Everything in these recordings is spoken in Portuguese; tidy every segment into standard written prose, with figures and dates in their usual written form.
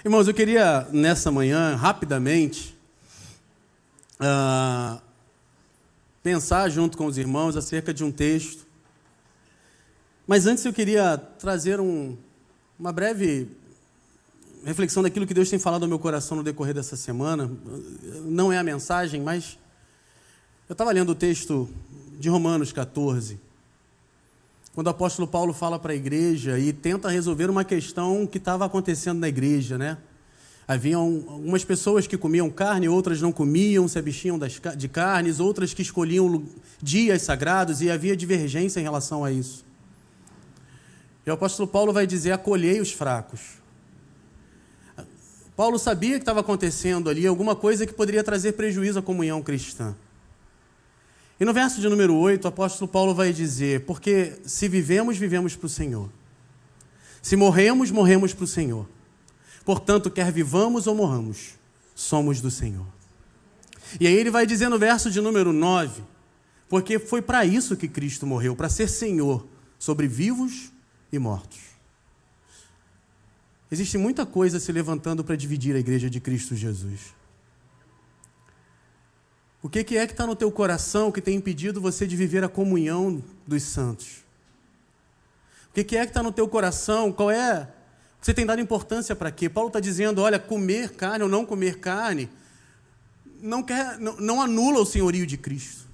Irmãos, eu queria, nessa manhã, rapidamente, pensar junto com os irmãos acerca de um texto. Mas antes eu queria trazer uma breve reflexão daquilo que Deus tem falado ao meu coração no decorrer dessa semana. Não é a mensagem, mas eu estava lendo o texto de Romanos 14, quando o apóstolo Paulo fala para a igreja e tenta resolver uma questão que estava acontecendo na igreja, né? Haviam algumas pessoas que comiam carne, outras não comiam, se abstinham de carnes, outras que escolhiam dias sagrados, e havia divergência em relação a isso. E o apóstolo Paulo vai dizer: acolhei os fracos. Paulo sabia que estava acontecendo ali alguma coisa que poderia trazer prejuízo à comunhão cristã. E no verso de número 8, o apóstolo Paulo vai dizer: porque se vivemos, vivemos para o Senhor. Se morremos, morremos para o Senhor. Portanto, quer vivamos ou morramos, somos do Senhor. E aí ele vai dizer no verso de número 9, porque foi para isso que Cristo morreu, para ser Senhor sobre vivos e mortos. Existe muita coisa se levantando para dividir a igreja de Cristo Jesus. O que é que está no teu coração que tem impedido você de viver a comunhão dos santos? O que é que está no teu coração? Qual é? Você tem dado importância para quê? Paulo está dizendo: olha, comer carne ou não comer carne não anula o senhorio de Cristo.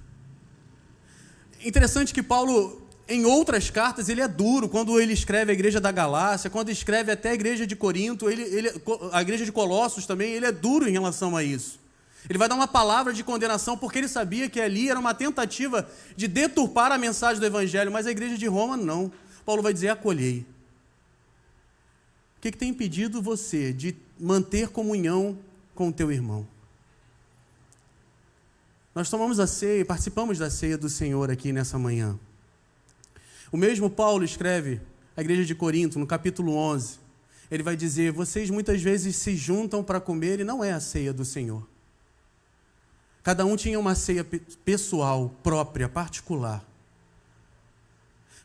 Interessante que Paulo, em outras cartas, ele é duro. Quando ele escreve a igreja da Galácia, quando escreve até a igreja de Corinto, a igreja de Colossos também, ele é duro em relação a isso. Ele vai dar uma palavra de condenação, porque ele sabia que ali era uma tentativa de deturpar a mensagem do Evangelho, mas a igreja de Roma não. Paulo vai dizer: acolhei. O que tem impedido você de manter comunhão com o teu irmão? Nós tomamos a ceia, participamos da ceia do Senhor aqui nessa manhã. O mesmo Paulo escreve à igreja de Corinto, no capítulo 11, ele vai dizer: vocês muitas vezes se juntam para comer e não é a ceia do Senhor. Cada um tinha uma ceia pessoal, própria, particular,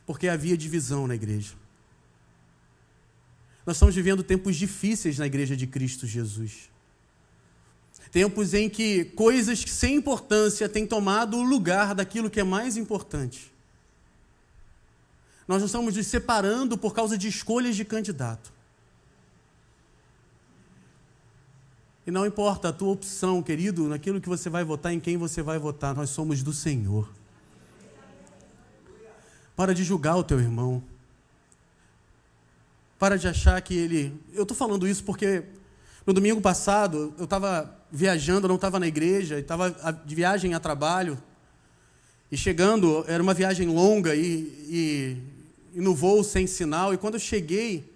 porque havia divisão na igreja. Nós estamos vivendo tempos difíceis na igreja de Cristo Jesus. Tempos em que coisas sem importância têm tomado o lugar daquilo que é mais importante. Nós não estamos nos separando por causa de escolhas de candidato. E não importa a tua opção, querido, naquilo que você vai votar, em quem você vai votar, nós somos do Senhor. Para de julgar o teu irmão. Para de achar que ele... Eu estou falando isso porque no domingo passado eu estava viajando, não estava na igreja, estava de viagem a trabalho. E chegando, era uma viagem longa e no voo sem sinal. E quando eu cheguei,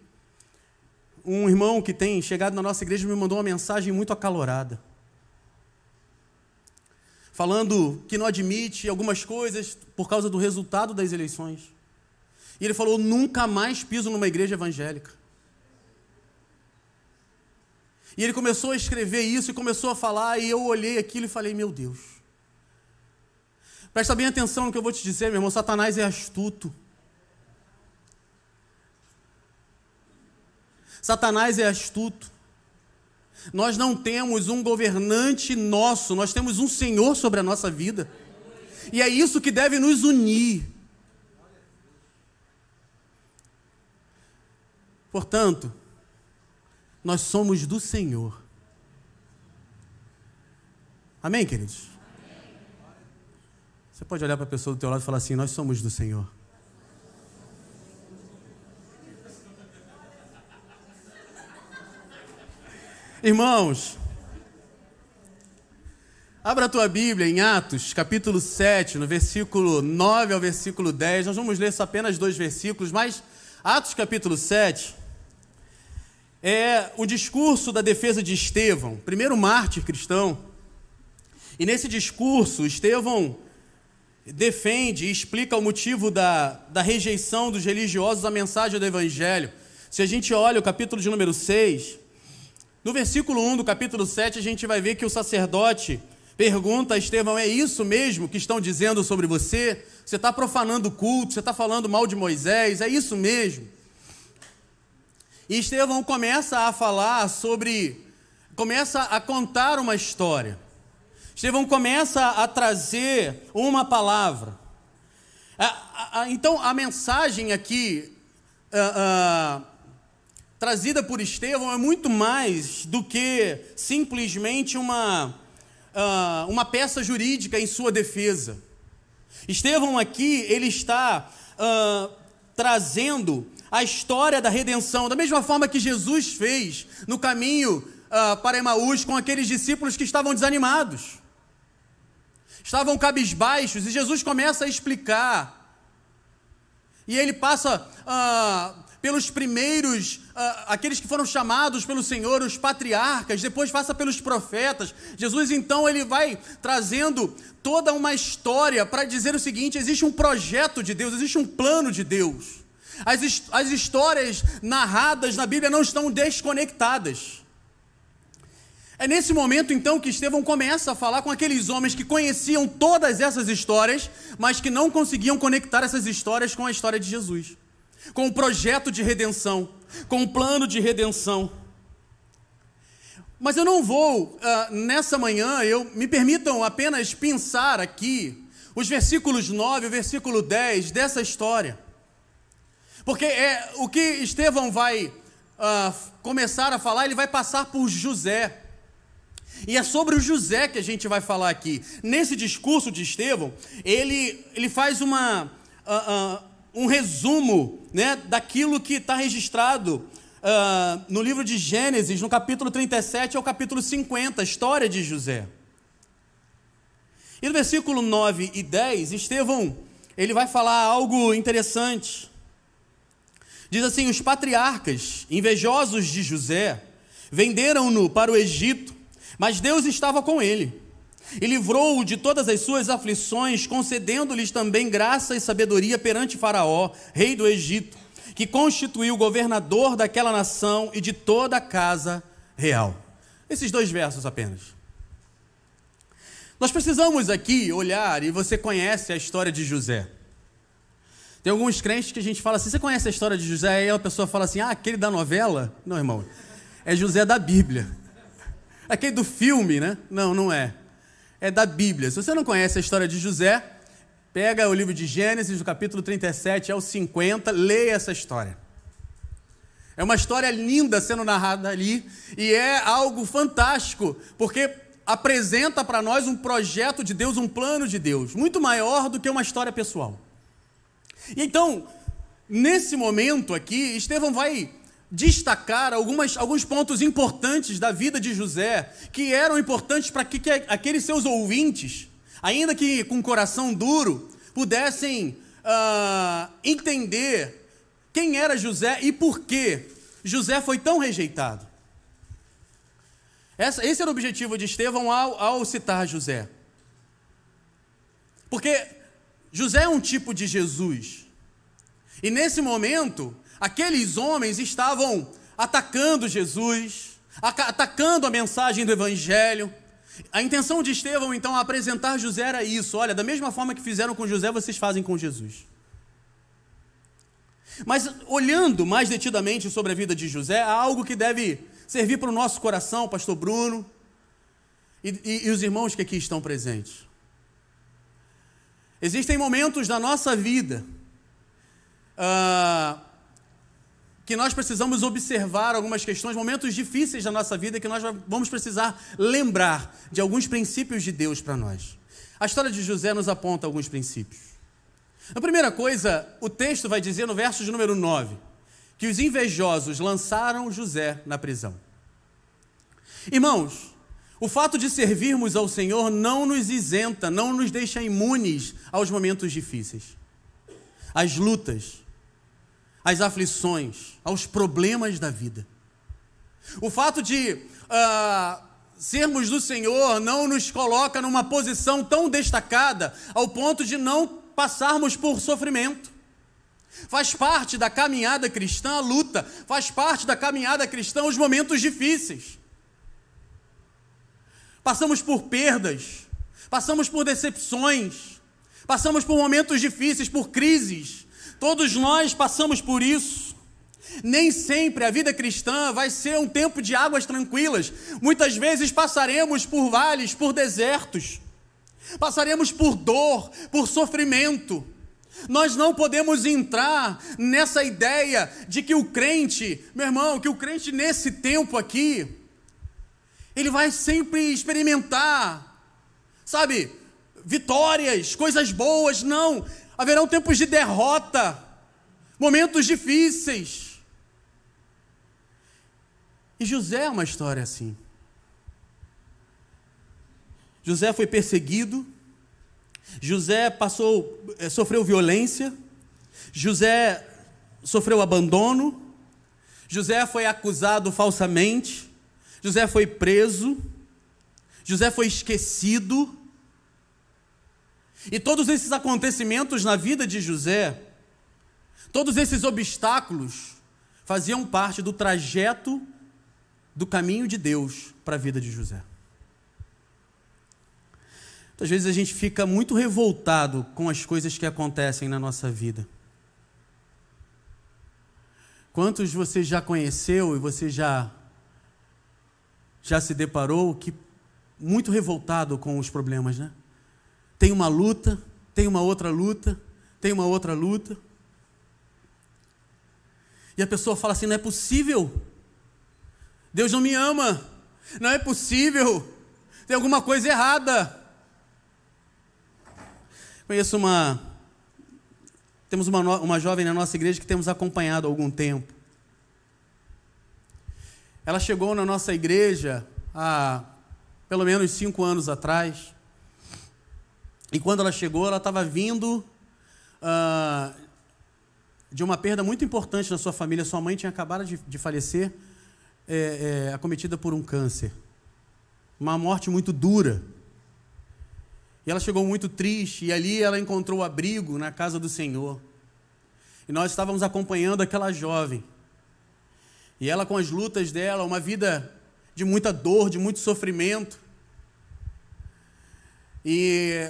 um irmão que tem chegado na nossa igreja me mandou uma mensagem muito acalorada, falando que não admite algumas coisas por causa do resultado das eleições. E ele falou: nunca mais piso numa igreja evangélica. E ele começou a escrever isso e começou a falar, e eu olhei aquilo e falei: meu Deus. Presta bem atenção no que eu vou te dizer, meu irmão. Satanás é astuto. Satanás é astuto. Nós não temos um governante nosso, nós temos um Senhor sobre a nossa vida. E é isso que deve nos unir. Portanto, nós somos do Senhor. Amém, queridos? Você pode olhar para a pessoa do teu lado e falar assim: nós somos do Senhor. Irmãos, abra a tua Bíblia em Atos, capítulo 7, no versículo 9 ao versículo 10. Nós vamos ler só apenas 2 versículos, mas Atos, capítulo 7, é o discurso da defesa de Estevão, primeiro mártir cristão. E nesse discurso, Estevão defende e explica o motivo da rejeição dos religiosos à mensagem do Evangelho. Se a gente olha o capítulo de número 6... no versículo 1 do capítulo 7, a gente vai ver que o sacerdote pergunta a Estevão: é isso mesmo que estão dizendo sobre você? Você está profanando o culto, você está falando mal de Moisés, é isso mesmo? E Estevão começa a falar começa a contar uma história. Estevão começa a trazer uma palavra. Então, a mensagem aqui, trazida por Estevão, é muito mais do que simplesmente uma peça jurídica em sua defesa. Estevão aqui, ele está trazendo a história da redenção, da mesma forma que Jesus fez no caminho para Emaús com aqueles discípulos que estavam desanimados, estavam cabisbaixos, e Jesus começa a explicar, e ele passa pelos primeiros, aqueles que foram chamados pelo Senhor, os patriarcas, depois passa pelos profetas. Jesus, então, ele vai trazendo toda uma história para dizer o seguinte: existe um projeto de Deus, existe um plano de Deus. As histórias narradas na Bíblia não estão desconectadas. É nesse momento, então, que Estevão começa a falar com aqueles homens que conheciam todas essas histórias, mas que não conseguiam conectar essas histórias com a história de Jesus, com o projeto de redenção, com o plano de redenção. Mas eu não vou, nessa manhã, me permitam apenas pensar aqui os versículos 9 e o versículo 10 dessa história. Porque o que Estevão vai começar a falar, ele vai passar por José. E é sobre o José que a gente vai falar aqui. Nesse discurso de Estevão, ele faz um resumo, né, daquilo que está registrado no livro de Gênesis, no capítulo 37 ao capítulo 50, a história de José. E no versículo 9 e 10, Estevão, ele vai falar algo interessante. Diz assim: os patriarcas, invejosos de José, venderam-no para o Egito, mas Deus estava com ele, e livrou-o de todas as suas aflições, concedendo-lhes também graça e sabedoria perante Faraó, rei do Egito, que constituiu governador daquela nação e de toda a casa real. Esses 2 versos apenas. Nós precisamos aqui olhar, e você conhece a história de José. Tem alguns crentes que a gente fala assim: você conhece a história de José? Aí a pessoa fala assim: aquele da novela? Não, irmão, é José da Bíblia. Aquele do filme, né? Não, não é. É da Bíblia. Se você não conhece a história de José, pega o livro de Gênesis, do capítulo 37 ao 50, leia essa história. É uma história linda sendo narrada ali, e é algo fantástico, porque apresenta para nós um projeto de Deus, um plano de Deus, muito maior do que uma história pessoal. E então, nesse momento aqui, Estevão vai destacar alguns pontos importantes da vida de José, que eram importantes para que aqueles seus ouvintes, ainda que com coração duro, pudessem entender quem era José e por que José foi tão rejeitado. Esse era o objetivo de Estevão ao citar José. Porque José é um tipo de Jesus. E nesse momento, aqueles homens estavam atacando Jesus, atacando a mensagem do Evangelho. A intenção de Estevão, então, a apresentar José era isso: olha, da mesma forma que fizeram com José, vocês fazem com Jesus. Mas, olhando mais detidamente sobre a vida de José, há algo que deve servir para o nosso coração, pastor Bruno, e os irmãos que aqui estão presentes. Existem momentos da nossa vida que nós precisamos observar algumas questões, momentos difíceis da nossa vida, que nós vamos precisar lembrar de alguns princípios de Deus para nós. A história de José nos aponta alguns princípios. A primeira coisa, o texto vai dizer no verso de número 9, que os invejosos lançaram José na prisão. Irmãos, o fato de servirmos ao Senhor não nos isenta, não nos deixa imunes aos momentos difíceis, às lutas, às aflições, aos problemas da vida. O fato de sermos do Senhor não nos coloca numa posição tão destacada ao ponto de não passarmos por sofrimento. Faz parte da caminhada cristã a luta, faz parte da caminhada cristã os momentos difíceis. Passamos por perdas, passamos por decepções, passamos por momentos difíceis, por crises. Todos nós passamos por isso. Nem sempre a vida cristã vai ser um tempo de águas tranquilas. Muitas vezes passaremos por vales, por desertos. Passaremos por dor, por sofrimento. Nós não podemos entrar nessa ideia de que o crente, meu irmão, que o crente nesse tempo aqui, ele vai sempre experimentar, sabe, vitórias, coisas boas. Não, haverão tempos de derrota, momentos difíceis. E José é uma história assim. José foi perseguido, José sofreu violência, José sofreu abandono, José foi acusado falsamente, José foi preso, José foi esquecido. E todos esses acontecimentos na vida de José, todos esses obstáculos, faziam parte do trajeto do caminho de Deus para a vida de José. Muitas vezes a gente fica muito revoltado com as coisas que acontecem na nossa vida. Quantos você já conheceu e você já se deparou que muito revoltado com os problemas, né? Tem uma luta, tem uma outra luta, tem uma outra luta. E a pessoa fala assim: não é possível, Deus não me ama, não é possível, tem alguma coisa errada. Temos uma jovem na nossa igreja que temos acompanhado há algum tempo. Ela chegou na nossa igreja há pelo menos 5 anos atrás. E quando ela chegou, ela estava vindo de uma perda muito importante na sua família. Sua mãe tinha acabado de falecer, acometida por um câncer. Uma morte muito dura. E ela chegou muito triste, e ali ela encontrou abrigo na casa do Senhor. E nós estávamos acompanhando aquela jovem. E ela, com as lutas dela, uma vida de muita dor, de muito sofrimento. E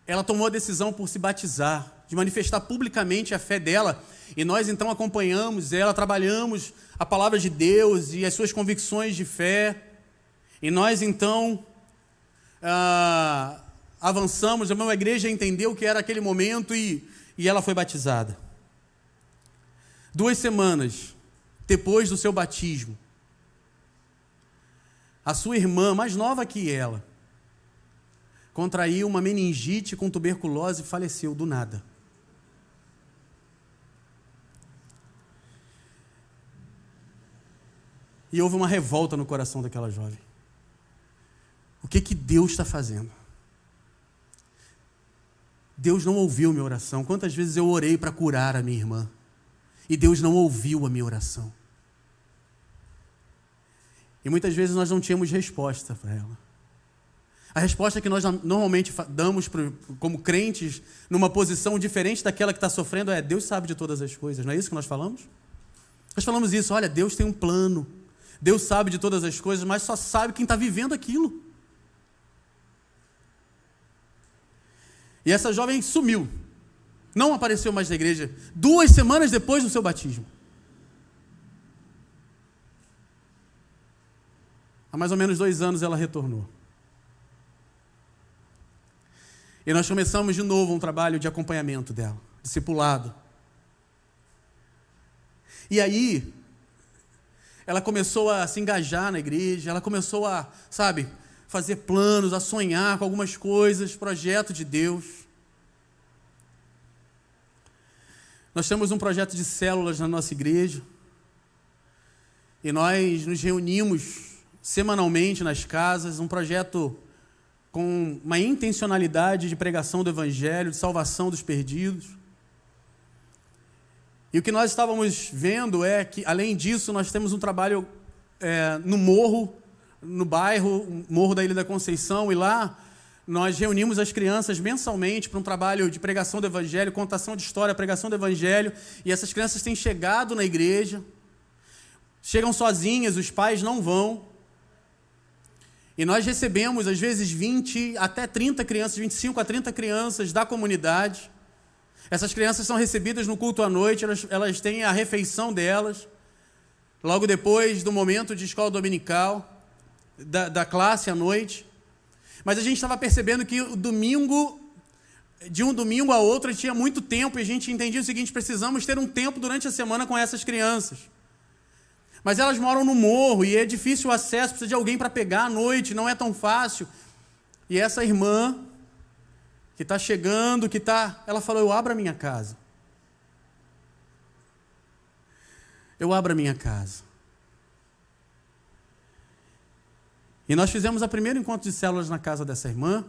ela tomou a decisão por se batizar, de manifestar publicamente a fé dela. E nós então acompanhamos ela, trabalhamos a palavra de Deus e as suas convicções de fé. E nós então avançamos, a igreja entendeu que era aquele momento e ela foi batizada. 2 semanas depois do seu batismo, a sua irmã, mais nova que ela, contraiu uma meningite com tuberculose e faleceu do nada. E houve uma revolta no coração daquela jovem. O que Deus está fazendo? Deus não ouviu minha oração. Quantas vezes eu orei para curar a minha irmã e Deus não ouviu a minha oração? E muitas vezes nós não tínhamos resposta para ela. A resposta que nós normalmente damos como crentes, numa posição diferente daquela que está sofrendo, é: Deus sabe de todas as coisas. Não é isso que nós falamos? Nós falamos isso: olha, Deus tem um plano, Deus sabe de todas as coisas, mas só sabe quem está vivendo aquilo. E essa jovem sumiu, não apareceu mais na igreja, 2 semanas depois do seu batismo. Há mais ou menos 2 anos ela retornou. E nós começamos de novo um trabalho de acompanhamento dela, discipulado. E aí, ela começou a se engajar na igreja, ela começou a, fazer planos, a sonhar com algumas coisas, projeto de Deus. Nós temos um projeto de células na nossa igreja, e nós nos reunimos semanalmente nas casas, um projeto com uma intencionalidade de pregação do Evangelho, de salvação dos perdidos. E o que nós estávamos vendo é que, além disso, nós temos um trabalho no morro, no bairro, Morro da Ilha da Conceição, e lá nós reunimos as crianças mensalmente para um trabalho de pregação do Evangelho, contação de história, pregação do Evangelho, e essas crianças têm chegado na igreja, chegam sozinhas, os pais não vão, e nós recebemos, às vezes, 20 até 30 crianças, 25 a 30 crianças da comunidade, Essas crianças são recebidas no culto à noite, elas têm a refeição delas, logo depois do momento de escola dominical, da classe à noite. Mas a gente estava percebendo que de um domingo a outro tinha muito tempo, e a gente entendia o seguinte: precisamos ter um tempo durante a semana com essas crianças. Mas elas moram no morro e é difícil o acesso, precisa de alguém para pegar à noite, não é tão fácil. E essa irmã que está chegando, ela falou: eu abro a minha casa. Eu abro a minha casa. E nós fizemos o primeiro encontro de células na casa dessa irmã.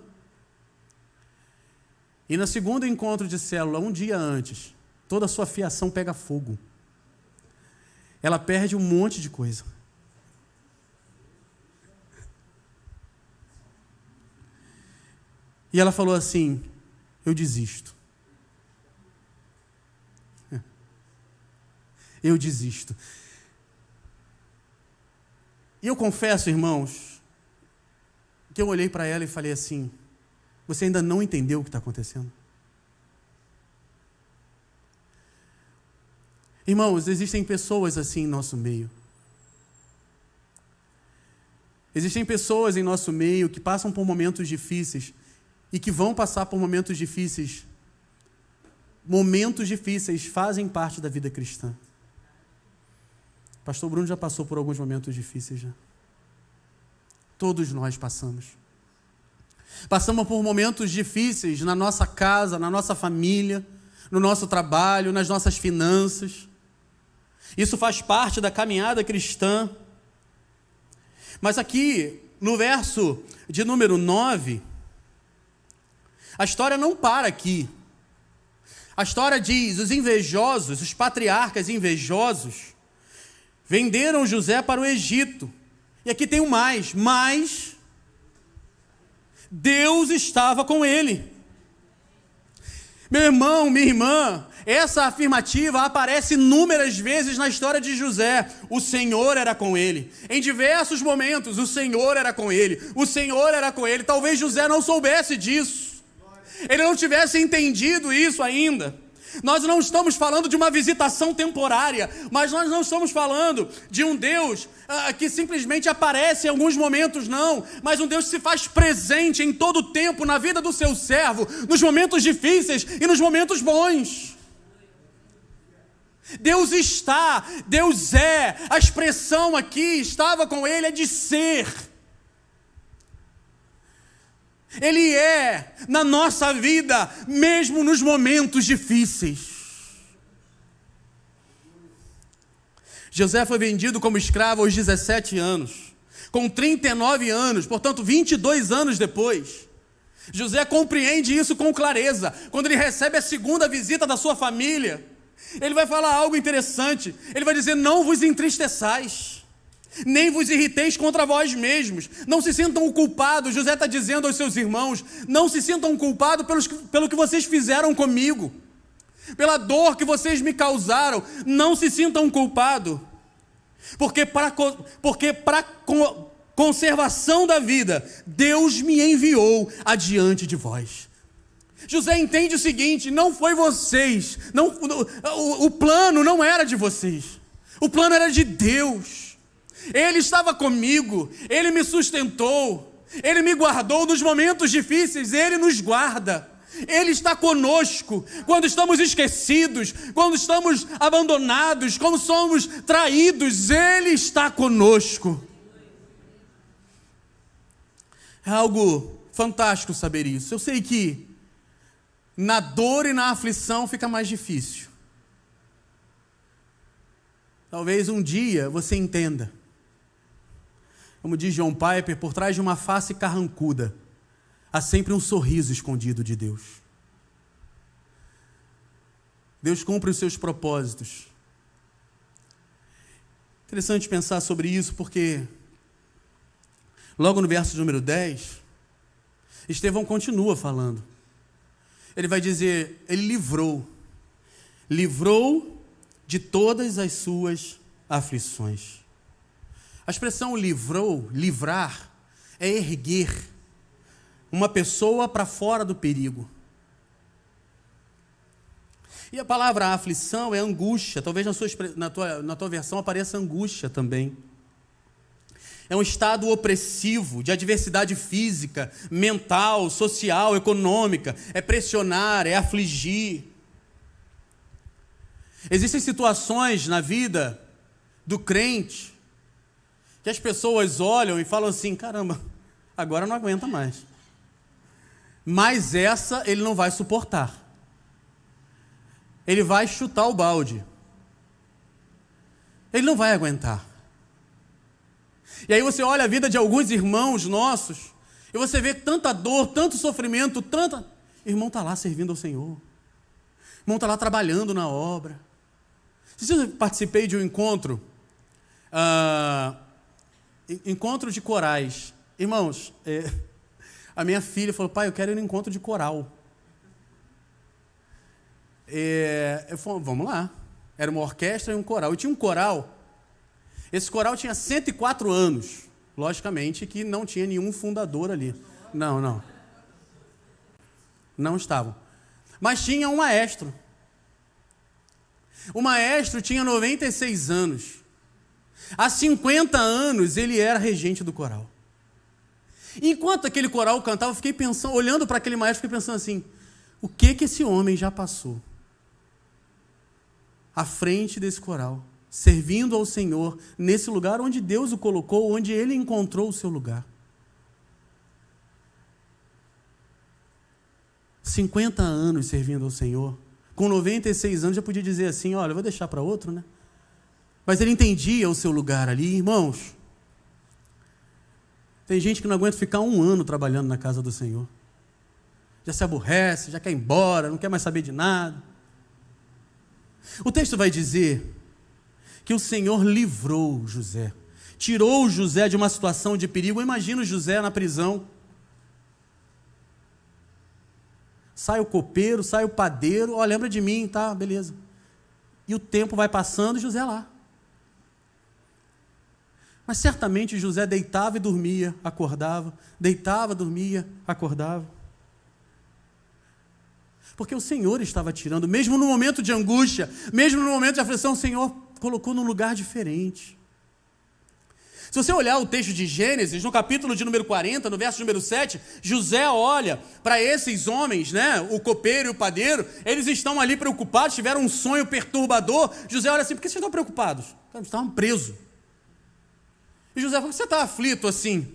E no segundo encontro de célula, um dia antes, toda a sua fiação pega fogo. Ela perde um monte de coisa. E ela falou assim: eu desisto. Eu desisto. E eu confesso, irmãos, que eu olhei para ela e falei assim: você ainda não entendeu o que está acontecendo? Irmãos, existem pessoas assim em nosso meio. Existem pessoas em nosso meio que passam por momentos difíceis e que vão passar por momentos difíceis. Momentos difíceis fazem parte da vida cristã. Pastor Bruno já passou por alguns momentos difíceis já. Todos nós passamos. Passamos por momentos difíceis na nossa casa, na nossa família, no nosso trabalho, nas nossas finanças. Isso faz parte da caminhada cristã. Mas aqui, no verso de número 9, a história não para aqui. A história diz: os invejosos, os patriarcas invejosos, venderam José para o Egito. E aqui tem um mais, mas Deus estava com ele. Meu irmão, minha irmã, essa afirmativa aparece inúmeras vezes na história de José. O Senhor era com ele. Em diversos momentos, o Senhor era com ele. O Senhor era com ele. Talvez José não soubesse disso. Ele não tivesse entendido isso ainda. Nós não estamos falando de uma visitação temporária, mas nós não estamos falando de um Deus que simplesmente aparece em alguns momentos, não, mas um Deus que se faz presente em todo o tempo na vida do seu servo, nos momentos difíceis e nos momentos bons. Deus está, Deus é, a expressão aqui, estava com ele, é de ser. Ele é na nossa vida, mesmo nos momentos difíceis. José foi vendido como escravo aos 17 anos. Com 39 anos, portanto 22 anos depois, José compreende isso com clareza. Quando ele recebe a segunda visita da sua família, ele vai falar algo interessante. Ele vai dizer: não vos entristeçais, nem vos irriteis contra vós mesmos. Não se sintam culpados. José está dizendo aos seus irmãos: não se sintam culpados pelo que vocês fizeram comigo, pela dor que vocês me causaram. Não se sintam culpados, porque para conservação da vida, Deus me enviou adiante de vós. José entende o seguinte: não foi vocês, o plano não era de vocês, o plano era de Deus. Ele estava comigo, Ele me sustentou, Ele me guardou nos momentos difíceis. Ele nos guarda, Ele está conosco quando estamos esquecidos, quando estamos abandonados, quando somos traídos. Ele está conosco. É algo fantástico saber isso. Eu sei que na dor e na aflição fica mais difícil. Talvez um dia você entenda. Como diz John Piper, por trás de uma face carrancuda, há sempre um sorriso escondido de Deus. Deus cumpre os seus propósitos. Interessante pensar sobre isso, porque logo no verso número 10, Estevão continua falando. Ele vai dizer: ele livrou de todas as suas aflições. A expressão livrar, é erguer uma pessoa para fora do perigo. E a palavra aflição é angústia, talvez na tua versão apareça angústia também. É um estado opressivo, de adversidade física, mental, social, econômica. É pressionar, é afligir. Existem situações na vida do crente que as pessoas olham e falam assim, caramba, agora não aguenta mais. Mas essa ele não vai suportar. Ele vai chutar o balde. Ele não vai aguentar. E aí você olha a vida de alguns irmãos nossos, e você vê tanta dor, tanto sofrimento, tanta... Irmão está lá servindo ao Senhor. Irmão está lá trabalhando na obra. Eu participei de um encontro, encontro de corais. Irmãos, a minha filha falou, pai, eu quero ir no encontro de coral. Eu falei, vamos lá. Era uma orquestra e um coral. E tinha um coral. Esse coral tinha 104 anos. Logicamente que não tinha nenhum fundador ali. Não estavam. Mas tinha um maestro. O maestro tinha 96 anos. Há 50 anos ele era regente do coral. Enquanto aquele coral cantava, eu fiquei pensando, olhando para aquele maestro, fiquei pensando assim, o que esse homem já passou? À frente desse coral, servindo ao Senhor, nesse lugar onde Deus o colocou, onde ele encontrou o seu lugar. 50 anos servindo ao Senhor, com 96 anos já podia dizer assim, olha, eu vou deixar para outro, né? Mas ele entendia o seu lugar ali, irmãos. Tem gente que não aguenta ficar 1 ano trabalhando na casa do Senhor. Já se aborrece, já quer ir embora, não quer mais saber de nada. O texto vai dizer que o Senhor livrou José, tirou José de uma situação de perigo. Imagina o José na prisão. Sai o copeiro, sai o padeiro, ó, lembra de mim, tá, beleza. E o tempo vai passando e José lá. Mas certamente José deitava e dormia, acordava, deitava, dormia, acordava. Porque o Senhor estava tirando, mesmo no momento de angústia, mesmo no momento de aflição, o Senhor colocou num lugar diferente. Se você olhar o texto de Gênesis, no capítulo de número 40, no verso número 7, José olha para esses homens, né, o copeiro e o padeiro, eles estão ali preocupados, tiveram um sonho perturbador. José olha assim, por que vocês estão preocupados? Eles estavam presos. E José fala, por que você está aflito assim?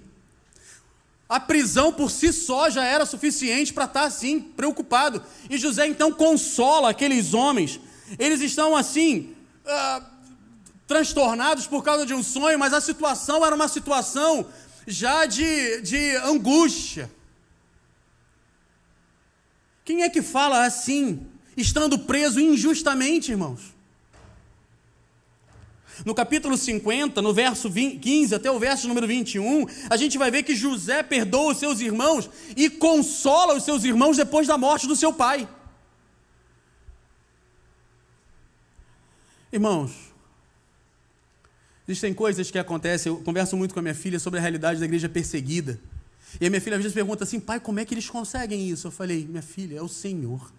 A prisão por si só já era suficiente para estar assim, preocupado. E José então consola aqueles homens. Eles estão assim, transtornados por causa de um sonho, mas a situação era uma situação já de angústia. Quem é que fala assim, estando preso injustamente, irmãos? No capítulo 50, no verso 15 até o verso número 21, a gente vai ver que José perdoa os seus irmãos e consola os seus irmãos depois da morte do seu pai. Irmãos, existem coisas que acontecem, eu converso muito com a minha filha sobre a realidade da igreja perseguida. E a minha filha às vezes pergunta assim, pai, como é que eles conseguem isso? Eu falei, minha filha, é o Senhor.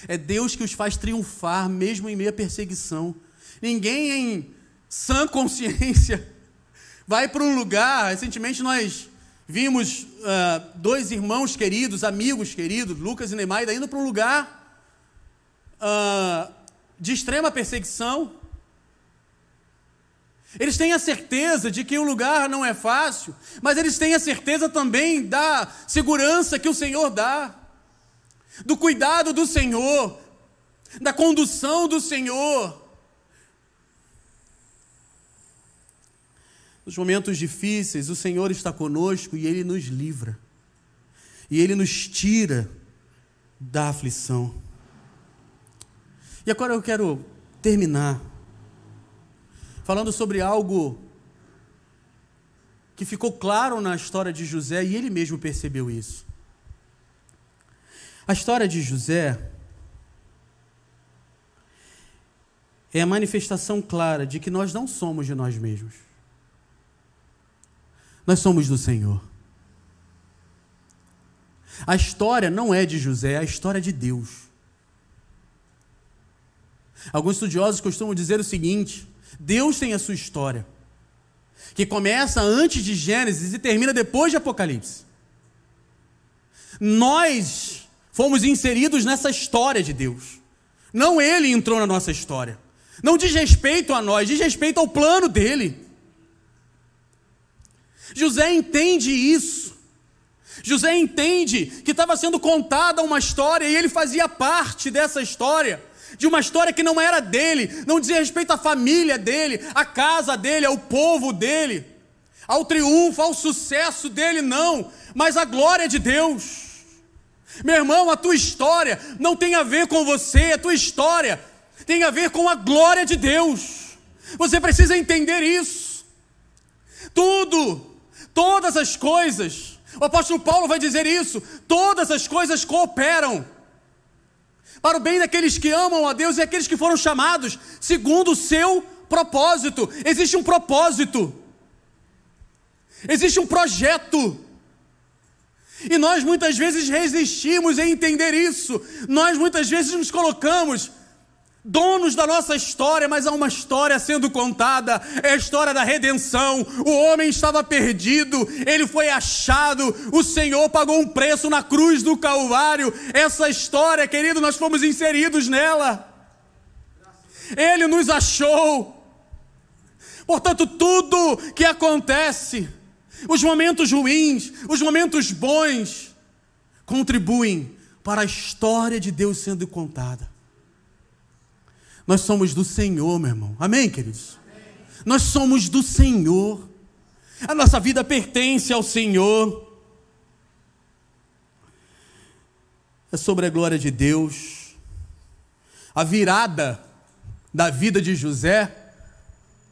É Deus que os faz triunfar, mesmo em meio à perseguição. Ninguém em sã consciência vai para um lugar. Recentemente nós vimos 2 irmãos queridos, amigos queridos, Lucas e Nemaida, indo para um lugar de extrema perseguição. Eles têm a certeza de que o lugar não é fácil, mas eles têm a certeza também da segurança que o Senhor dá, do cuidado do Senhor, da condução do Senhor. Nos momentos difíceis, o Senhor está conosco e Ele nos livra. E Ele nos tira da aflição. E agora eu quero terminar falando sobre algo que ficou claro na história de José e ele mesmo percebeu isso. A história de José é a manifestação clara de que nós não somos de nós mesmos. Nós somos do Senhor. A história não é de José, é a história de Deus. Alguns estudiosos costumam dizer o seguinte: Deus tem a sua história, que começa antes de Gênesis e termina depois de Apocalipse. Nós fomos inseridos nessa história de Deus. Não Ele entrou na nossa história. Não diz respeito a nós, diz respeito ao plano dele. José entende isso. José entende que estava sendo contada uma história e ele fazia parte dessa história, de uma história que não era dele, não dizia respeito à família dele, à casa dele, ao povo dele, ao triunfo, ao sucesso dele, não, mas à glória de Deus. Meu irmão, a tua história não tem a ver com você, a tua história tem a ver com a glória de Deus. Você precisa entender isso. Todas as coisas, o apóstolo Paulo vai dizer isso, todas as coisas cooperam para o bem daqueles que amam a Deus e aqueles que foram chamados segundo o seu propósito. Existe um propósito, existe um projeto, e nós muitas vezes resistimos em entender isso. Nós muitas vezes nos colocamos donos da nossa história, mas há uma história sendo contada, é a história da redenção. O homem estava perdido, ele foi achado, o Senhor pagou um preço na cruz do Calvário. Essa história, querido, nós fomos inseridos nela, Ele nos achou. Portanto, tudo que acontece, os momentos ruins, os momentos bons, contribuem para a história de Deus sendo contada. Nós somos do Senhor, meu irmão. Amém, queridos? Amém. Nós somos do Senhor. A nossa vida pertence ao Senhor. É sobre a glória de Deus. A virada da vida de José.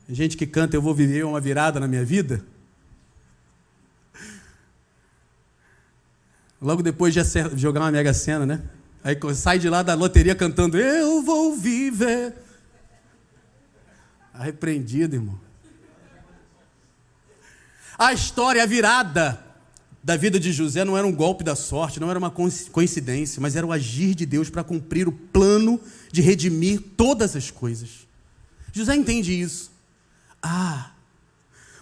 A gente que canta, eu vou viver uma virada na minha vida. Logo depois de jogar uma Mega Sena, né? Aí sai de lá da loteria cantando, eu vou viver. Arrependido, irmão. A história, a virada da vida de José não era um golpe da sorte, não era uma coincidência, mas era o agir de Deus para cumprir o plano de redimir todas as coisas. José entende isso.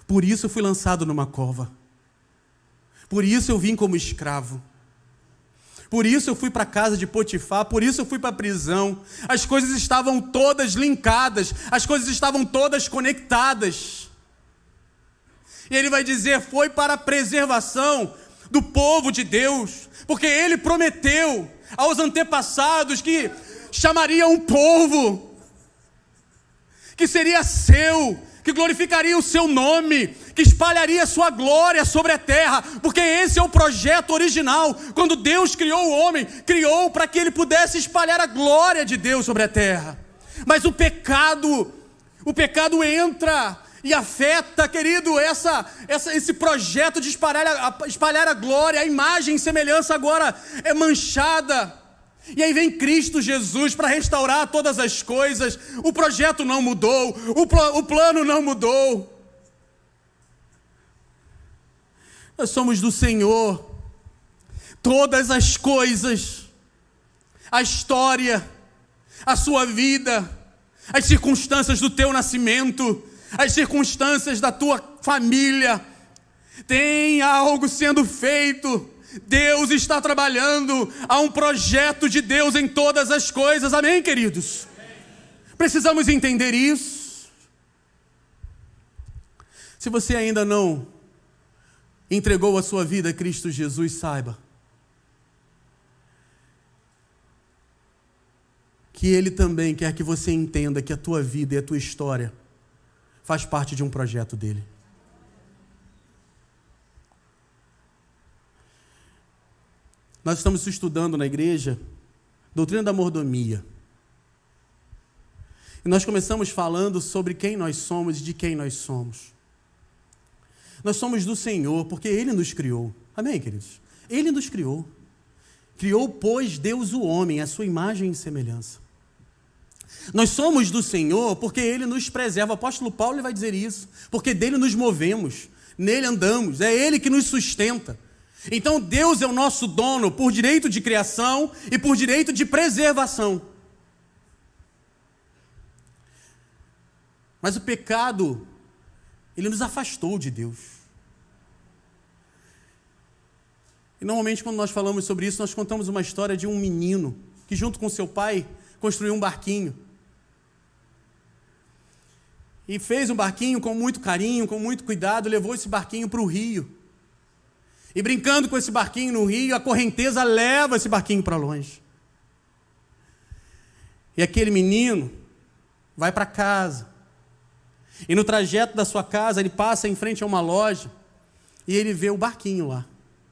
Por isso eu fui lançado numa cova. Por isso eu vim como escravo. Por isso eu fui para a casa de Potifar, por isso eu fui para a prisão. As coisas estavam todas linkadas, as coisas estavam todas conectadas. E ele vai dizer, foi para a preservação do povo de Deus, porque ele prometeu aos antepassados que chamaria um povo, que seria seu, que glorificaria o seu nome, que espalharia a sua glória sobre a terra, porque esse é o projeto original. Quando Deus criou o homem, criou para que ele pudesse espalhar a glória de Deus sobre a terra. Mas o pecado entra e afeta, querido, esse projeto de espalhar a glória, a imagem e semelhança agora é manchada. E aí vem Cristo Jesus para restaurar todas as coisas. O projeto não mudou, o plano não mudou. Nós somos do Senhor. Todas as coisas, a história, a sua vida, as circunstâncias do teu nascimento, as circunstâncias da tua família, tem algo sendo feito. Deus está trabalhando, há um projeto de Deus em todas as coisas, amém, queridos? Amém. Precisamos entender isso. Se você ainda não entregou a sua vida a Cristo Jesus, saiba que Ele também quer que você entenda que a tua vida e a tua história faz parte de um projeto dEle. Nós estamos estudando na igreja doutrina da mordomia. E nós começamos falando sobre quem nós somos e de quem nós somos. Nós somos do Senhor porque Ele nos criou. Amém, queridos? Ele nos criou. Criou, pois, Deus o homem, a sua imagem e semelhança. Nós somos do Senhor porque Ele nos preserva. O apóstolo Paulo vai dizer isso. Porque dele nos movemos, nele andamos, é Ele que nos sustenta. Então Deus é o nosso dono por direito de criação e por direito de preservação. Mas o pecado, ele nos afastou de Deus. E normalmente quando nós falamos sobre isso, nós contamos uma história de um menino que junto com seu pai construiu um barquinho. E fez um barquinho com muito carinho, com muito cuidado, levou esse barquinho para o rio. E brincando com esse barquinho no rio, a correnteza leva esse barquinho para longe. E aquele menino vai para casa. E no trajeto da sua casa, ele passa em frente a uma loja e ele vê o barquinho lá,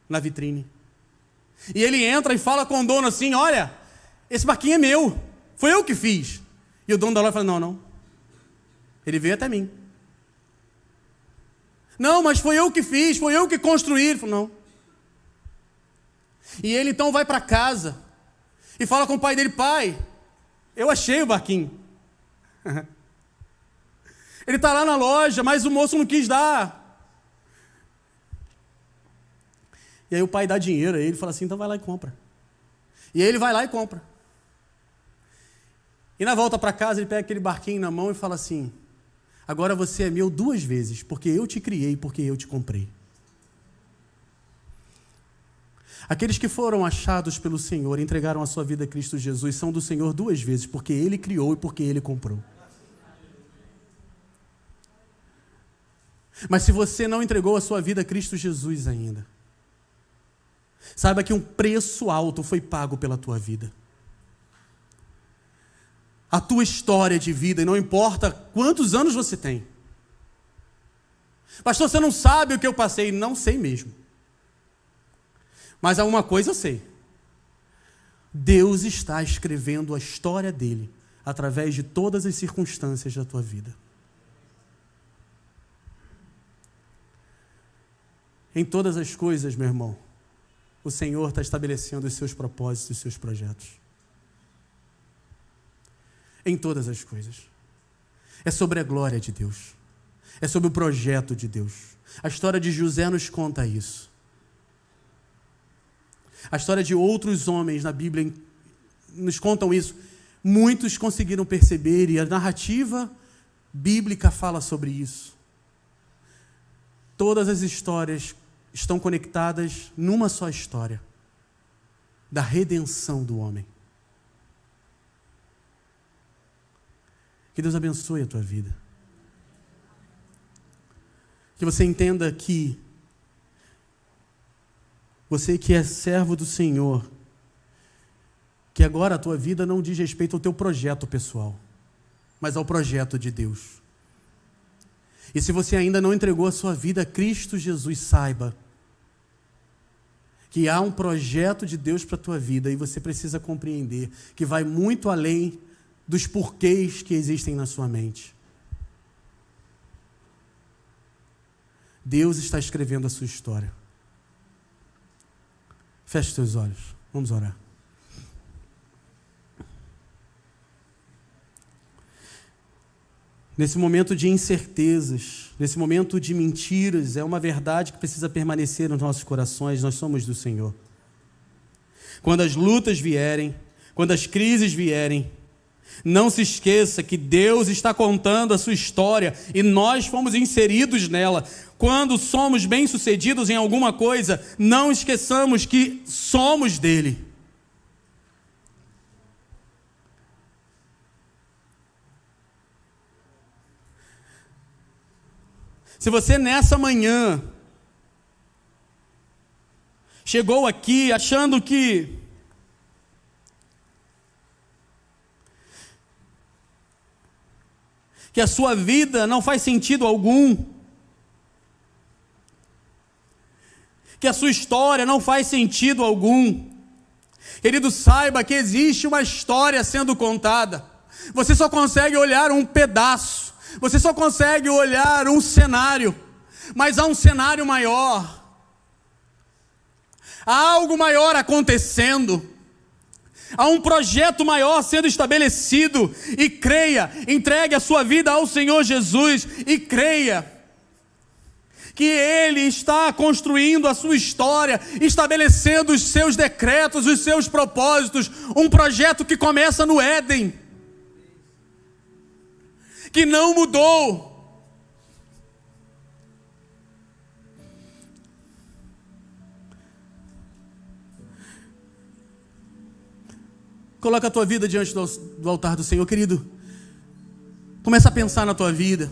na vitrine. E ele entra e fala com o dono assim: olha, esse barquinho é meu, foi eu que fiz. E o dono da loja fala: não. Ele veio até mim. Não, mas foi eu que fiz, foi eu que construí. Ele falou: não. E ele então vai para casa e fala com o pai dele: pai, eu achei o barquinho. Ele está lá na loja, mas o moço não quis dar. E aí o pai dá dinheiro a ele e fala assim: então vai lá e compra. E aí ele vai lá e compra. E na volta para casa ele pega aquele barquinho na mão e fala assim: agora você é meu 2 vezes, porque eu te criei, porque eu te comprei. Aqueles que foram achados pelo Senhor, entregaram a sua vida a Cristo Jesus, são do Senhor 2 vezes, porque Ele criou e porque Ele comprou. Mas se você não entregou a sua vida a Cristo Jesus ainda, saiba que um preço alto foi pago pela tua vida. A tua história de vida, e não importa quantos anos você tem. Pastor, você não sabe o que eu passei. Não sei mesmo. Mas há uma coisa eu sei. Deus está escrevendo a história dele através de todas as circunstâncias da tua vida. Em todas as coisas, meu irmão, o Senhor está estabelecendo os seus propósitos, os seus projetos. Em todas as coisas. É sobre a glória de Deus. É sobre o projeto de Deus. A história de José nos conta isso. A história de outros homens na Bíblia nos contam isso. Muitos conseguiram perceber, e a narrativa bíblica fala sobre isso. Todas as histórias estão conectadas numa só história, da redenção do homem. Que Deus abençoe a tua vida. Que você entenda que você que é servo do Senhor, que agora a tua vida não diz respeito ao teu projeto pessoal, mas ao projeto de Deus. E se você ainda não entregou a sua vida a Cristo Jesus, saiba que há um projeto de Deus para a tua vida e você precisa compreender que vai muito além dos porquês que existem na sua mente. Deus está escrevendo a sua história. Feche os teus olhos. Vamos orar. Nesse momento de incertezas, nesse momento de mentiras, é uma verdade que precisa permanecer nos nossos corações: nós somos do Senhor. Quando as lutas vierem, quando as crises vierem, não se esqueça que Deus está contando a sua história e nós fomos inseridos nela. Quando somos bem-sucedidos em alguma coisa, não esqueçamos que somos dele. Se você nessa manhã chegou aqui achando que a sua vida não faz sentido algum, que a sua história não faz sentido algum, querido, saiba que existe uma história sendo contada. Você só consegue olhar um pedaço, você só consegue olhar um cenário, mas há um cenário maior, há algo maior acontecendo. Há um projeto maior sendo estabelecido. E creia, entregue a sua vida ao Senhor Jesus e creia que Ele está construindo a sua história, estabelecendo os seus decretos, os seus propósitos. Um projeto que começa no Éden, que não mudou. Coloca a tua vida diante do altar do Senhor, querido. Começa a pensar na tua vida.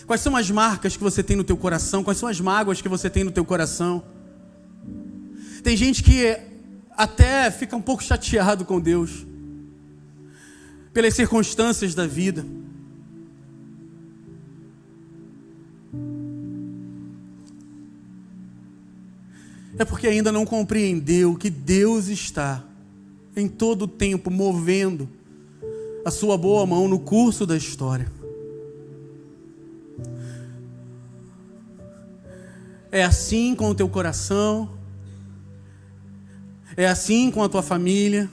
Quais são as marcas que você tem no teu coração? Quais são as mágoas que você tem no teu coração? Tem gente que até fica um pouco chateado com Deus pelas circunstâncias da vida. É porque ainda não compreendeu que Deus está em todo o tempo movendo a sua boa mão no curso da história. É assim com o teu coração, é assim com a tua família,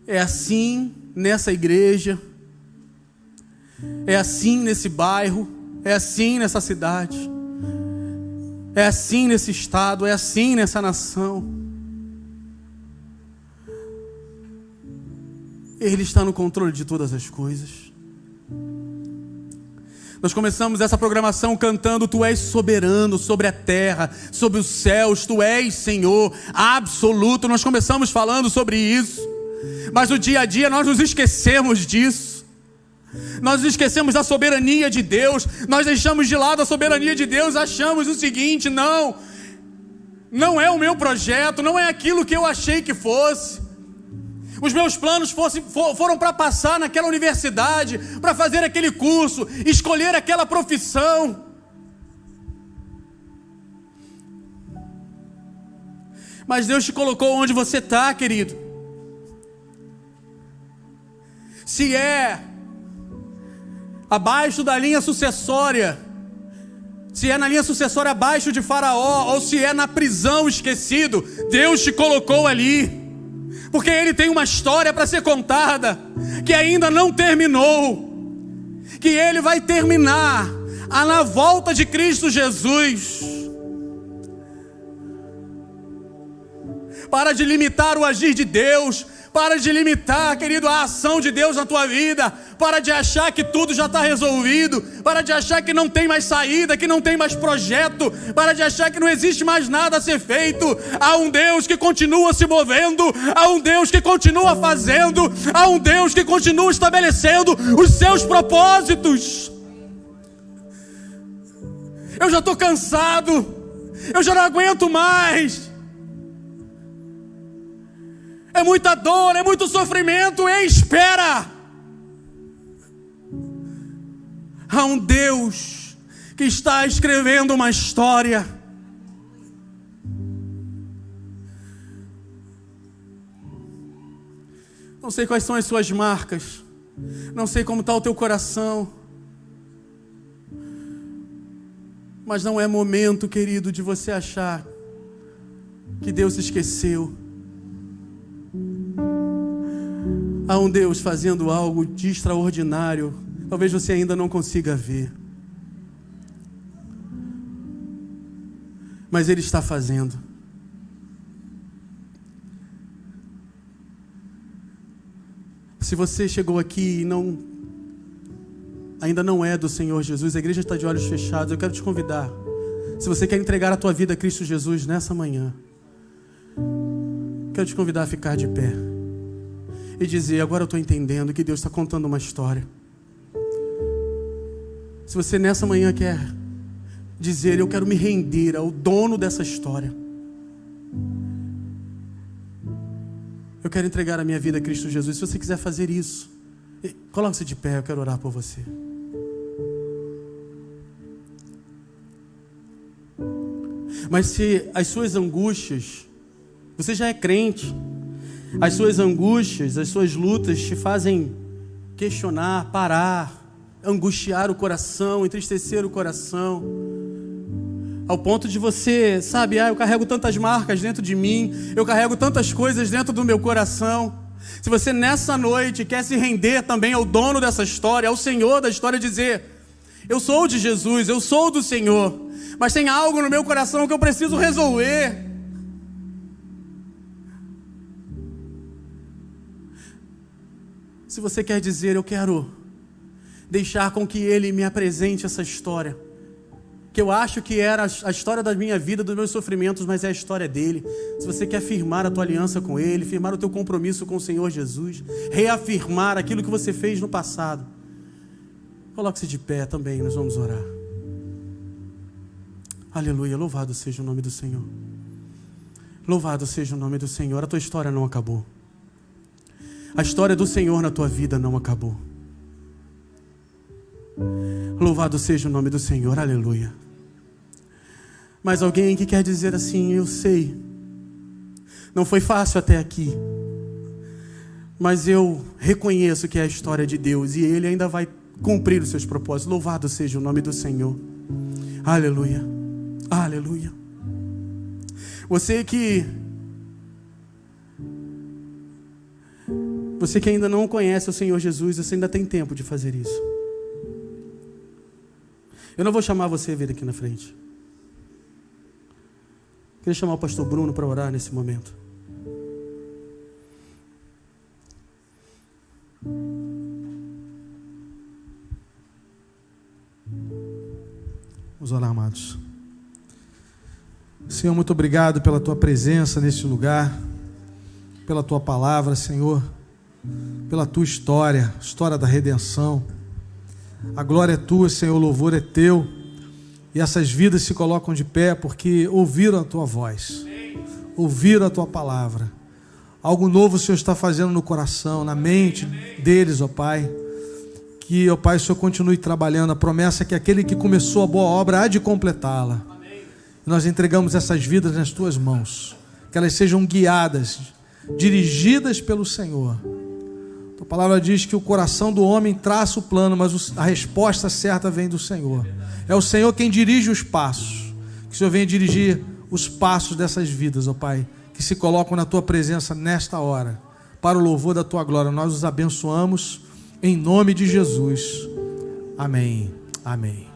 é assim nessa igreja, é assim nesse bairro, é assim nessa cidade, é assim nesse estado, é assim nessa nação. Ele está no controle de todas as coisas. Nós começamos essa programação cantando: Tu és soberano sobre a terra, sobre os céus, Tu és Senhor absoluto. Nós começamos falando sobre isso, mas no dia a dia nós nos esquecemos disso. Nós nos esquecemos da soberania de Deus. Nós deixamos de lado a soberania de Deus. Achamos o seguinte: não é o meu projeto, não é aquilo que eu achei que fosse. Os meus planos foram para passar naquela universidade, para fazer aquele curso, escolher aquela profissão. Mas Deus te colocou onde você está, querido. Se é abaixo da linha sucessória, se é na linha sucessória abaixo de Faraó, ou se é na prisão esquecido, Deus te colocou ali. Porque Ele tem uma história para ser contada, que ainda não terminou, que Ele vai terminar na volta de Cristo Jesus. Para de limitar o agir de Deus, para de limitar, querido, a ação de Deus na tua vida. Para de achar que tudo já está resolvido. Para de achar que não tem mais saída, que não tem mais projeto. Para de achar que não existe mais nada a ser feito. Há um Deus que continua se movendo. Há um Deus que continua fazendo. Há um Deus que continua estabelecendo os seus propósitos. Eu já estou cansado. Eu já não aguento mais. É muita dor, é muito sofrimento. Espera. Há um Deus que está escrevendo uma história. Não sei quais são as suas marcas. Não sei como está o teu coração. Mas não é momento, querido, de você achar que Deus se esqueceu. Há um Deus fazendo algo de extraordinário. Talvez você ainda não consiga ver. Mas Ele está fazendo. Se você chegou aqui e ainda não é do Senhor Jesus, a igreja está de olhos fechados, eu quero te convidar. Se você quer entregar a tua vida a Cristo Jesus nessa manhã, quero te convidar a ficar de pé e dizer: agora eu estou entendendo que Deus está contando uma história. Se você nessa manhã quer dizer: eu quero me render ao dono dessa história, eu quero entregar a minha vida a Cristo Jesus. Se você quiser fazer isso, coloque-se de pé, eu quero orar por você. Mas se as suas angústias, você já é crente, as suas angústias, as suas lutas te fazem questionar, parar, angustiar o coração, entristecer o coração, ao ponto de você, eu carrego tantas marcas dentro de mim, eu carrego tantas coisas dentro do meu coração. Se você nessa noite quer se render também ao dono dessa história, ao Senhor da história, dizer: eu sou de Jesus, eu sou do Senhor, mas tem algo no meu coração que eu preciso resolver. Se se você quer dizer, eu quero deixar com que Ele me apresente essa história, que eu acho que era a história da minha vida, dos meus sofrimentos, mas é a história dele. Se você quer firmar a tua aliança com Ele, firmar o teu compromisso com o Senhor Jesus, reafirmar aquilo que você fez no passado, coloque-se de pé também, nós vamos orar. Aleluia, louvado seja o nome do Senhor. Louvado seja o nome do Senhor. A tua história não acabou. A história do Senhor na tua vida não acabou. Louvado seja o nome do Senhor, aleluia. Mas alguém que quer dizer assim, eu sei, não foi fácil até aqui, mas eu reconheço que é a história de Deus e Ele ainda vai cumprir os seus propósitos. Louvado seja o nome do Senhor, aleluia, aleluia. Você que ainda não conhece o Senhor Jesus, você ainda tem tempo de fazer isso. Eu não vou chamar você a vir aqui na frente. Queria chamar o pastor Bruno para orar nesse momento. Vamos orar, amados. Senhor, muito obrigado pela Tua presença neste lugar, pela Tua palavra, Senhor, pela Tua história, história da redenção. A glória é Tua, Senhor, o louvor é Teu, e essas vidas se colocam de pé porque ouviram a Tua voz, ouviram a Tua palavra. Algo novo o Senhor está fazendo no coração, na mente deles, ó Pai. Que, ó Pai, o Senhor continue trabalhando. A promessa é que aquele que começou a boa obra há de completá-la. Nós entregamos essas vidas nas Tuas mãos, que elas sejam guiadas, dirigidas pelo Senhor. A palavra diz que o coração do homem traça o plano, mas a resposta certa vem do Senhor. É o Senhor quem dirige os passos. Que o Senhor venha dirigir os passos dessas vidas, ó Pai, que se colocam na Tua presença nesta hora, para o louvor da Tua glória. Nós os abençoamos em nome de Jesus. Amém. Amém.